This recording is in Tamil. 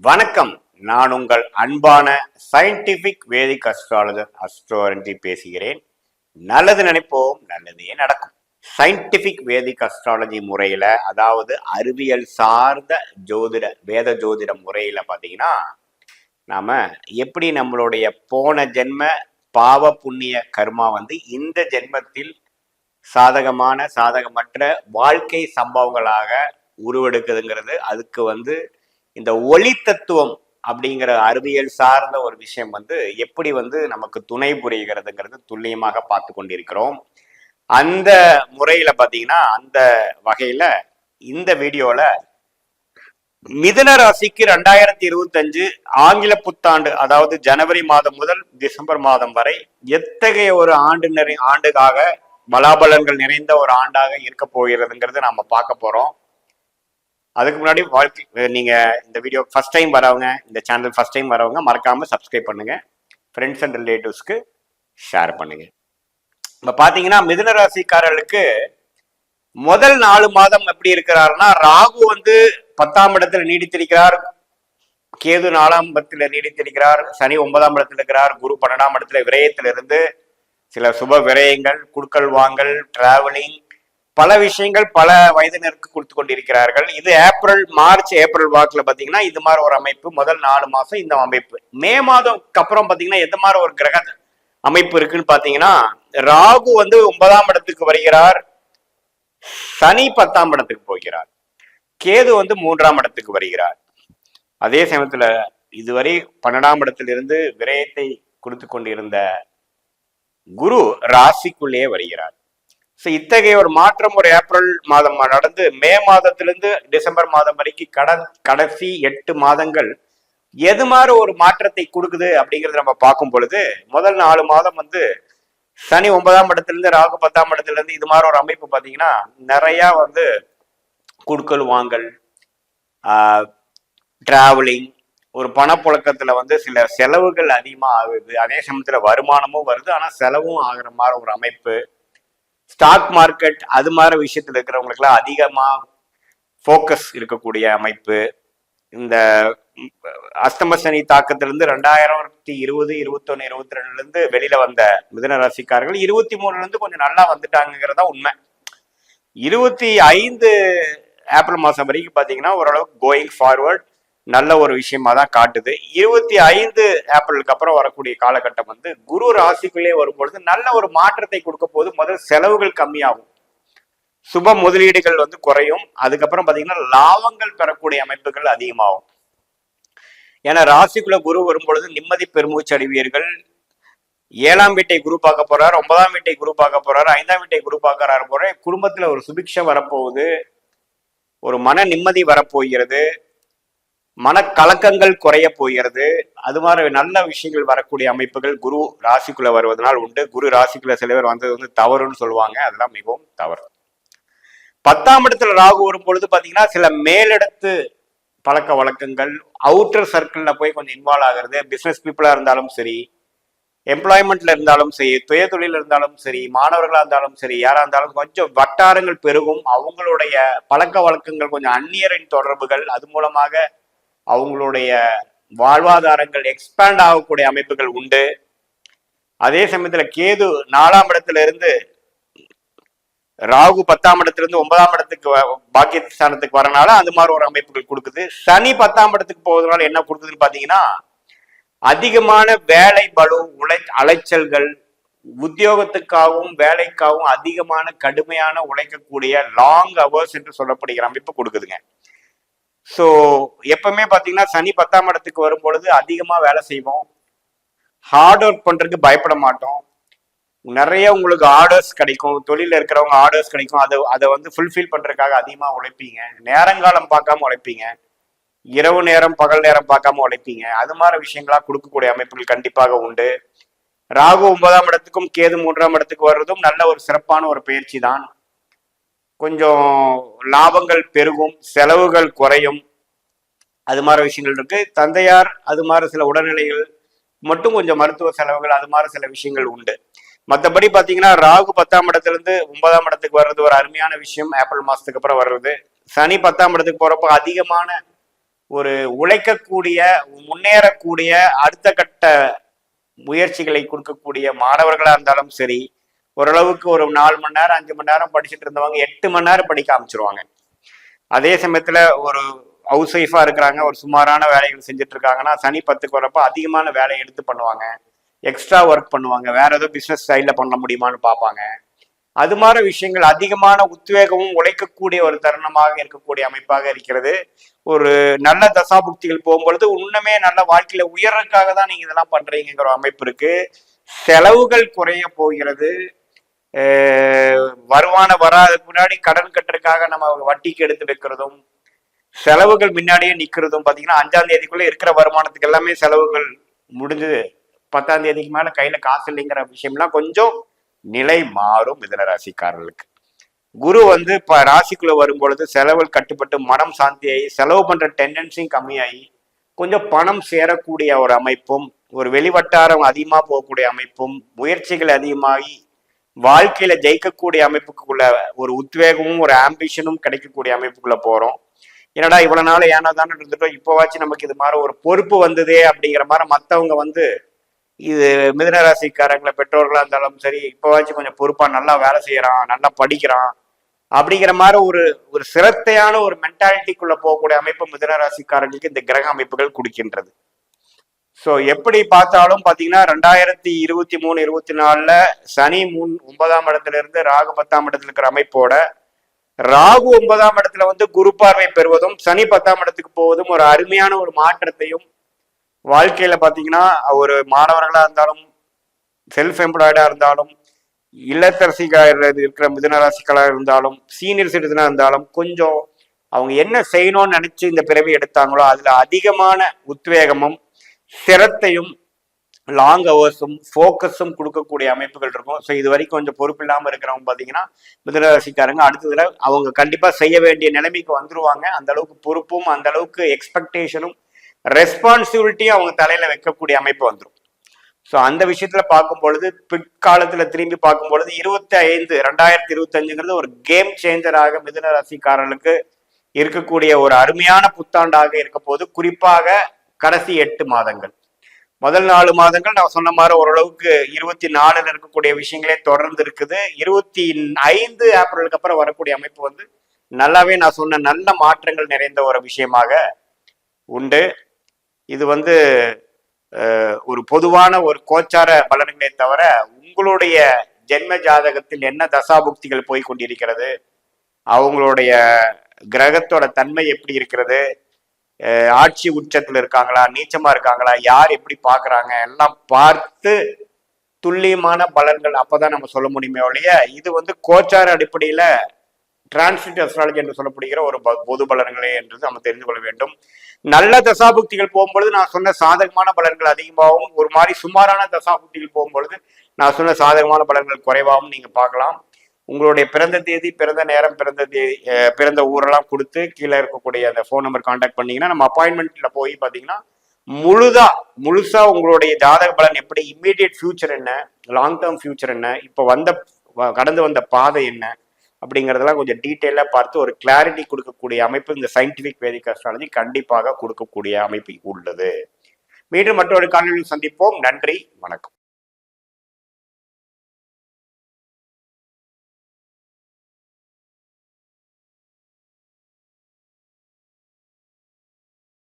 வணக்கம். நான் உங்கள் அன்பான சயின்டிபிக் வேதிக் அஸ்ட்ராலஜர் அஸ்ட்ரோரண்டி பேசுகிறேன். நல்லது நினைப்போம், நல்லதே நடக்கும். சயின்டிபிக் வேதிக் அஸ்ட்ராலஜி முறையில, அதாவது அறிவியல் சார்ந்த வேத ஜோதிட முறையில பாத்தீங்கன்னா, நாம எப்படி நம்மளுடைய போன ஜென்ம பாவ புண்ணிய கர்மா இந்த ஜென்மத்தில் சாதகமற்ற வாழ்க்கை சம்பவங்களாக உருவெடுக்குதுங்கிறது. அதுக்கு இந்த ஒளி தத்துவம் அப்படிங்கிற அறிவியல் சார்ந்த ஒரு விஷயம் எப்படி நமக்கு துணை புரிகிறதுங்கிறது துல்லியமாக பார்த்து கொண்டிருக்கிறோம். அந்த முறையில பாத்தீங்கன்னா, அந்த வகையில இந்த வீடியோல மிதுன ராசிக்கு 2025 ஆங்கில புத்தாண்டு, அதாவது ஜனவரி மாதம் முதல் டிசம்பர் மாதம் வரை எத்தகைய ஒரு ஆண்டுக்காக பலாபலன்கள் நிறைந்த ஒரு ஆண்டாக இருக்க போகிறதுங்கிறது நாம பார்க்க போறோம். அதுக்கு முன்னாடி நீங்க இந்த வீடியோ ஃபர்ஸ்ட் டைம் வரவங்க, இந்த சேனல் ஃபர்ஸ்ட் டைம் வரவங்க மறக்காம சப்ஸ்கிரைப் பண்ணுங்க, ஃப்ரெண்ட்ஸ் அண்ட் ரிலேட்டிவ்ஸ்க்கு ஷேர் பண்ணுங்க. இப்ப பாத்தீங்கன்னா, மிதுன ராசிக்காரர்களுக்கு முதல் 4 மாதம் எப்படி இருக்கிறாருன்னா, ராகு 10ஆம் இடத்துல நீடித்திருக்கிறார், கேது 4ஆம் இடத்துல நீடித்திருக்கிறார், சனி 9ஆம் இடத்துல இருக்கிறார், குரு 12ஆம் இடத்துல விரயத்திலிருந்து சில சுப விரயங்கள், குடுக்கல் வாங்கல், டிராவலிங், பல விஷயங்கள் பல வயதினருக்கு கொடுத்து கொண்டிருக்கிறார்கள். இது மார்ச் ஏப்ரல் வாக்குல பாத்தீங்கன்னா இது மாதிரி ஒரு அமைப்பு. முதல் 4 மாசம் இந்த அமைப்பு. மே மாதம்க்கு அப்புறம் பாத்தீங்கன்னா எந்த மாதிரி ஒரு கிரக அமைப்பு இருக்குன்னு பாத்தீங்கன்னா, ராகு 9ஆம் இடத்துக்கு வருகிறார், சனி 10ஆம் இடத்துக்கு போகிறார், கேது 3ஆம் இடத்துக்கு வருகிறார். அதே சமயத்துல இதுவரை 12ஆம் இடத்திலிருந்து விரயத்தை கொடுத்து கொண்டிருந்த குரு ராசிக்குள்ளேயே வருகிறார். இத்தகைய ஒரு மாற்றம் ஒரு ஏப்ரல் மாதம் நடந்து மே மாதத்திலிருந்து டிசம்பர் மாதம் வரைக்கும் கடைசி 8 மாதங்கள் எது மாதிரி ஒரு மாற்றத்தை கொடுக்குது அப்படிங்கறத நம்ம பார்க்கும் பொழுது, முதல் 4 மாதம் சனி 9ஆம் இடத்திலிருந்து ராகு 10ஆம் இடத்திலிருந்து இது மாதிரி ஒரு அமைப்பு பாத்தீங்கன்னா, நிறைய குடுக்கல் வாங்கல், டிராவலிங், ஒரு பணப்புழக்கத்துல சில செலவுகள் அதிகமா ஆகுது. அதே சமயத்துல வருமானமும் வருது, ஆனா செலவும் ஆகுற மாதிரி ஒரு அமைப்பு. ஸ்டாக் மார்க்கெட் அது மாதிரி விஷயத்துல இருக்கிறவங்களுக்கு எல்லாம் அதிகமா போக்கஸ் இருக்கக்கூடிய அமைப்பு. இந்த அஸ்தம சனி தாக்கத்திலிருந்து 2020, 21, 22 இருந்து வெளியில வந்த மிதுன ராசிக்காரர்கள் 23 இருந்து கொஞ்சம் நல்லா வந்துட்டாங்கிறதா உண்மை. 25 ஏப்ரல் மாசம் வரைக்கும் பாத்தீங்கன்னா ஓரளவுக்கு கோயிங் ஃபார்வர்ட் நல்ல ஒரு விஷயமா தான் காட்டுது. 25 ஏப்ரலுக்கு அப்புறம் வரக்கூடிய காலகட்டம் குரு ராசிக்குள்ளே வரும்பொழுது நல்ல ஒரு மாற்றத்தை கொடுக்க போது. முதல் செலவுகள் கம்மியாகும், சுப முதலீடுகள் குறையும். அதுக்கப்புறம் பாத்தீங்கன்னா லாபங்கள் பெறக்கூடிய அமைப்புகள் அதிகமாகும். ஏன்னா ராசிக்குள்ள குரு வரும்பொழுது நிம்மதி பெருமூச்சு அடைவீர்கள். 7ஆம் வீட்டை குரு பார்க்க போறாரு, 9ஆம் வீட்டை குரு பார்க்க போறாரு, 5ஆம் வீட்டை குரு பார்க்கறாரு போற குடும்பத்துல ஒரு சுபிக்ஷம் வரப்போகுது, ஒரு மன நிம்மதி வரப்போகிறது, மனக்கலக்கங்கள் குறைய போகிறது. அது மாதிரி நல்ல விஷயங்கள் வரக்கூடிய அமைப்புகள் குரு ராசிக்குள்ள வருவதனால் உண்டு. குரு ராசிக்குள்ள சில பேர் வந்தது தவறுன்னு சொல்லுவாங்க, அதெல்லாம் மிகவும் தவறு. 10ஆம் இடத்துல ராகு வரும் பொழுது பாத்தீங்கன்னா சில மேலிடத்து பழக்க வழக்கங்கள், அவுட்டர் சர்க்கிள்ல போய் கொஞ்சம் இன்வால்வ் ஆகிறது. பிசினஸ் பீப்புளா இருந்தாலும் சரி, எம்ப்ளாய்மெண்ட்ல இருந்தாலும் சரி, சுய தொழில் இருந்தாலும் சரி, மாணவர்களா இருந்தாலும் சரி, யாரா இருந்தாலும் கொஞ்சம் வட்டாரங்கள் பெருகும். அவங்களுடைய பழக்க வழக்கங்கள், கொஞ்சம் அந்நியரின் தொடர்புகள், அது மூலமாக அவங்களுடைய வாழ்வாதாரங்கள் எக்ஸ்பேண்ட் ஆகக்கூடிய அமைப்புகள் உண்டு. அதே சமயத்துல கேது 4ஆம் இடத்துல இருந்து ராகு 10ஆம் இடத்திலிருந்து 9ஆம் இடத்துக்கு பாக்கியஸ்தானத்துக்கு வரனால அது மாதிரி ஒரு அமைப்புகள் கொடுக்குது. சனி 10ஆம் இடத்துக்கு போவதனால என்ன கொடுக்குதுன்னு பாத்தீங்கன்னா, அதிகமான வேலை பளு, அலைச்சல்கள், உத்தியோகத்துக்காகவும் வேலைக்காகவும் அதிகமான கடுமையான உழைக்கக்கூடிய லாங் அவர்ஸ் என்று சொல்லப்படுகிற அமைப்பு கொடுக்குதுங்க. ஸோ எப்பவுமே பார்த்தீங்கன்னா சனி 10ஆம் இடத்துக்கு வரும் பொழுது அதிகமாக வேலை செய்வோம், ஹார்ட் ஒர்க் பண்றதுக்கு பயப்பட மாட்டோம், நிறைய உங்களுக்கு ஆர்டர்ஸ் கிடைக்கும், தொழில இருக்கிறவங்க ஆர்டர்ஸ் கிடைக்கும், அதை ஃபுல்ஃபில் பண்றதுக்காக அதிகமாக உழைப்பீங்க, நேரங்காலம் பார்க்காம உழைப்பீங்க, இரவு நேரம் பகல் நேரம் பார்க்காம உழைப்பீங்க. அது மாதிரி விஷயங்களா கொடுக்கக்கூடிய அமைப்புகள் கண்டிப்பாக உண்டு. ராகு 9ஆம் இடத்துக்கும் கேது 3ஆம் இடத்துக்கு வர்றதும் நல்ல ஒரு சிறப்பான ஒரு பயிற்சி தான். கொஞ்சம் லாபங்கள் பெருகும், செலவுகள் குறையும், அது மாதிரி விஷயங்கள் இருக்கு. தந்தையார் அது மாதிரி சில உடல்நிலைகள் மட்டும் கொஞ்சம் மருத்துவ செலவுகள் அது மாதிரி சில விஷயங்கள் உண்டு. மற்றபடி பாத்தீங்கன்னா ராகு 10ஆம் இடத்திலிருந்து 9ஆம் இடத்துக்கு வர்றது ஒரு அருமையான விஷயம். ஏப்ரல் மாசத்துக்கு அப்புறம் வர்றது. சனி 10ஆம் இடத்துக்கு போறப்போ அதிகமான ஒரு உழைக்கக்கூடிய, முன்னேறக்கூடிய, அடுத்த கட்ட முயற்சிகளை கொடுக்கக்கூடிய மாணவர்களா இருந்தாலும் சரி, ஓரளவுக்கு ஒரு 4 மணி நேரம் 5 மணி நேரம் படிச்சுட்டு இருந்தவங்க 8 மணி நேரம் படிக்க ஆரம்பிச்சிருவாங்க. அதே சமயத்துல ஒரு ஹவுஸ் ஒய்ஃபா இருக்கிறாங்க, ஒரு சுமாரான வேலைகள் செஞ்சுட்டு இருக்காங்கன்னா சனி 10க்கு வரப்ப அதிகமான வேலையை எடுத்து பண்ணுவாங்க, எக்ஸ்ட்ரா ஒர்க் பண்ணுவாங்க, வேற ஏதோ பிசினஸ் ஸ்டைல்ல பண்ண முடியுமான்னு பார்ப்பாங்க. அது மாதிரி விஷயங்கள் அதிகமான உத்வேகமும் உழைக்கக்கூடிய ஒரு தருணமாக இருக்கக்கூடிய அமைப்பாக இருக்கிறது. ஒரு நல்ல தசாபுக்திகள் போகும்பொழுது இன்னுமே நல்ல வாழ்க்கையில உயர்றதுக்காக தான் நீங்க இதெல்லாம் பண்றீங்கிற அமைப்பு இருக்கு. செலவுகள் குறைய போகிறது. வருமானம் வராதுக்கு முன்னாடி கடன் கட்டுறதுக்காக நம்ம வட்டிக்கு எடுத்து வைக்கிறதும், செலவுகள் முன்னாடியே நிக்கிறதும் பாத்தீங்கன்னா 5ஆம் தேதிக்குள்ள இருக்கிற வருமானத்துக்கு எல்லாமே செலவுகள் முடிஞ்சு 10ஆம் தேதிக்கு மேல கையில காசு இல்லைங்கிற விஷயம்லாம் கொஞ்சம் நிலை மாறும் மிதுன ராசிக்காரர்களுக்கு. குரு வந்து இப்ப ராசிக்குள்ள வரும் பொழுது செலவுகள் கட்டுப்பட்டு மனம் சாந்தியாகி செலவு பண்ற டெண்டன்சியும் கம்மியாகி கொஞ்சம் பணம் சேரக்கூடிய ஒரு அமைப்பும், ஒரு வெளிவட்டாரம் அதிகமா போகக்கூடிய அமைப்பும், முயற்சிகள் அதிகமாகி வாழ்க்கையில ஜெயிக்கக்கூடிய அமைப்புக்குள்ள ஒரு உத்வேகமும் ஒரு ஆம்பிஷனும் கிடைக்கக்கூடிய அமைப்புக்குள்ள போறோம். என்னடா இவ்வளவு நாள் ஏன்னா தானே இருந்துட்டோம், இப்போவாச்சும் நமக்கு இது மாதிரி ஒரு பொறுப்பு வந்ததே அப்படிங்கிற மாதிரி மற்றவங்க வந்து இது மிதுனராசிக்காரங்களை பெற்றோர்களா இருந்தாலும் சரி, இப்போவாச்சும் கொஞ்சம் பொறுப்பா நல்லா வேலை செய்யறான், நல்லா படிக்கிறான் அப்படிங்கிற மாதிரி ஒரு ஒரு சிரத்தையான ஒரு மென்டாலிட்டிக்குள்ள போகக்கூடிய அமைப்பு மிதுனராசிக்காரர்களுக்கு இந்த கிரக அமைப்புகள் கொடுக்கின்றது. ஸோ எப்படி பார்த்தாலும் பார்த்தீங்கன்னா 2023 24ல சனி 9ஆம் இடத்துல இருந்து ராகு 10ஆம் இடத்துல இருக்கிற அமைப்போட ராகு 9ஆம் இடத்துல வந்து குரு பார்வை பெறுவதும் சனி 10ஆம் இடத்துக்கு போவதும் ஒரு அருமையான ஒரு மாற்றத்தையும் வாழ்க்கையில பாத்தீங்கன்னா ஒரு மாணவர்களா இருந்தாலும் செல்ஃப் எம்ப்ளாய்டா இருந்தாலும் இல்லத்தரசிகளாக இருக்கிற மிதுனராசிகளாக இருந்தாலும் சீனியர் சிட்டிசனா இருந்தாலும் கொஞ்சம் அவங்க என்ன செய்யணும்னு நினைச்சு இந்த பிறவி எடுத்தாங்களோ அதுல அதிகமான உத்வேகமும் சிரத்தையும் லாங் ஹவர்ஸும் ஃபோக்கஸும் கொடுக்கக்கூடிய அமைப்புகள் இருக்கும். ஸோ இது வரைக்கும் கொஞ்சம் பொறுப்பு இல்லாமல் இருக்கிறவங்க பார்த்தீங்கன்னா மிதுனராசிக்காரங்க அடுத்ததுல அவங்க கண்டிப்பா செய்ய வேண்டிய நிலைமைக்கு வந்துருவாங்க. அந்த அளவுக்கு பொறுப்பும் அந்த அளவுக்கு எக்ஸ்பெக்டேஷனும் ரெஸ்பான்சிபிலிட்டியும் அவங்க தலையில வைக்கக்கூடிய அமைப்பு வந்துடும். ஸோ அந்த விஷயத்துல பார்க்கும் பொழுது பிற்காலத்துல திரும்பி பார்க்கும் பொழுது 2025 ஒரு கேம் சேஞ்சராக மிதுன ராசிக்காரர்களுக்கு இருக்கக்கூடிய ஒரு அருமையான புத்தாண்டாக இருக்க போது, குறிப்பாக கடைசி 8 மாதங்கள். முதல் 4 மாதங்கள் நான் சொன்ன மாதிரி ஓரளவுக்கு 24ல இருக்கக்கூடிய விஷயங்களே தொடர்ந்து இருக்குது. 25 ஏப்ரலுக்கு அப்புறம் வரக்கூடிய அமைப்பு வந்து நல்லாவே நான் சொன்ன நல்ல மாற்றங்கள் நிறைந்த ஒரு விஷயமாக உண்டு. இது வந்து ஒரு பொதுவான ஒரு கோச்சார பலன்களை தவிர உங்களுடைய ஜென்ம ஜாதகத்தில் என்ன தசாபுக்திகள் போய் கொண்டிருக்கிறது, அவங்களுடைய கிரகத்தோட தன்மை எப்படி இருக்கிறது, ஆட்சி உச்சத்துல இருக்காங்களா, நீச்சமா இருக்காங்களா, யார் எப்படி பாக்குறாங்க எல்லாம் பார்த்து துல்லியமான பலன்கள் அப்பதான் நம்ம சொல்ல முடியுமே ஒழிய இது வந்து கோச்சார அடிப்படையில டிரான்சிட் அஸ்ட்ராலஜி என்று சொல்லப்படுகிற ஒரு பொது பலன்களே என்று நம்ம தெரிந்து கொள்ள வேண்டும். நல்ல தசாபுக்திகள் போகும்பொழுது நான் சொன்ன சாதகமான பலன்கள் அதிகமாகவும், ஒரு மாதிரி சுமாரான தசாபுக்திகள் போகும்பொழுது நான் சொன்ன சாதகமான பலன்கள் குறைவாகவும் நீங்க பார்க்கலாம். உங்களுடைய பிறந்த தேதி, பிறந்த நேரம், பிறந்த ஊரெல்லாம் கொடுத்து கீழே இருக்கக்கூடிய அந்த ஃபோன் நம்பர் கான்டாக்ட் பண்ணீங்கன்னா நம்ம அப்பாயின்மெண்ட்ல போய் பார்த்தீங்கன்னா முழுசா உங்களுடைய ஜாதக பலன் எப்படி, இம்மீடியட் ஃபியூச்சர் என்ன, லாங் டேர்ம் ஃபியூச்சர் என்ன, இப்போ கடந்து வந்த பாதை என்ன அப்படிங்கிறதெல்லாம் கொஞ்சம் டீட்டெயிலாக பார்த்து ஒரு கிளாரிட்டி கொடுக்கக்கூடிய அமைப்பு இந்த சயின்டிபிக் வேதிக் அஸ்ட்ராலஜி கண்டிப்பாக கொடுக்கக்கூடிய அமைப்பு உள்ளது. மீண்டும் மற்றொரு காணொலியில் சந்திப்போம். நன்றி, வணக்கம்.